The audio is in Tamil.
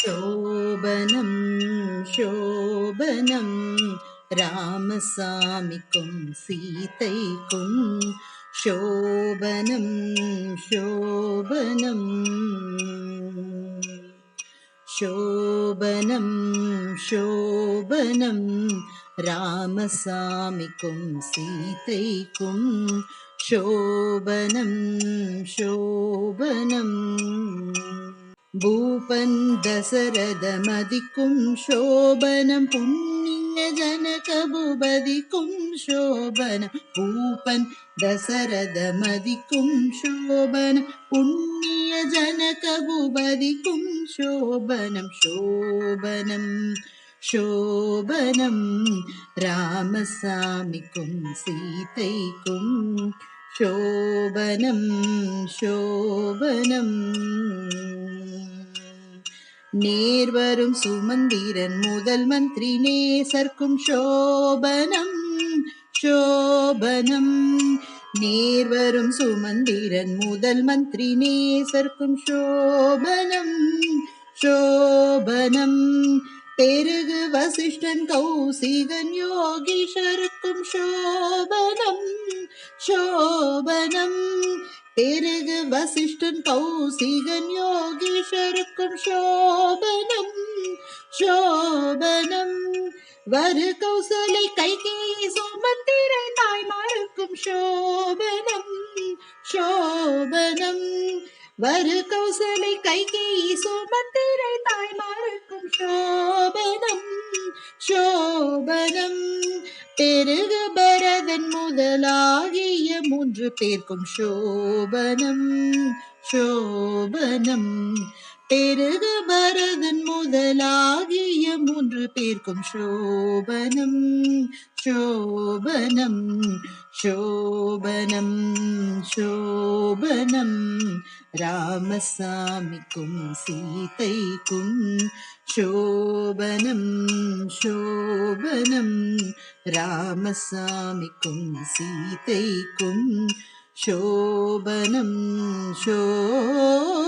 शोभनं शोभनं रामसामिकुं सीतैकुं शोभनं शोभनं शोभनं शोभनं रामसामिकुं सीतैकुं शोभनं शोभनं भूपन् दशरथमदिकुं शोभनं पुण्यजनकभूपदिकुं शोभनं भूपन् दशरथमदिकुं शोभनं पुण्यजनकभूपदिकुं शोभनं शोभनं शोभनं रामसामिकुं सीतैकुं शोभनं शोभनं நேர்வரும் சுமந்திரன் முதல் மந்திரி நேசர்க்கும் சோபனம் சோபனம் நேர்வரும் சுமந்திரன் முதல் மந்திரி நேசர்க்கும் சோபனம் சோபனம் பெருகு வசிஷ்டன் கௌசிகன் யோகீஷருக்கும் சோபனம் சோபனம் பெருகு வசிஷ்டன் கௌசிகன் யோகீஷருக்கும் சோபனம் சோபனம் வரு கௌசலை கைகேயி சுமந்திரை தாய்மாருக்கும் சோபனம் சோபனம் வரு கௌசலை கைகேயி சுமந்திரை தாய்மாருக்கும் சோபனம் சோபனம் பெருகு பரதன் முதலாகிய 3 பேர்க்கும் சோபனம் சோபனம் பெருகு பரதன் முதலாகிய 3 பேர்க்கும் சோபனம் சோபனம் சோபனம் சோபனம் ராமசாமிக்கும் சீதைக்கும் शोभनं शोभनं रामसामिकुं सीतैकुं शोभनं शोभनम्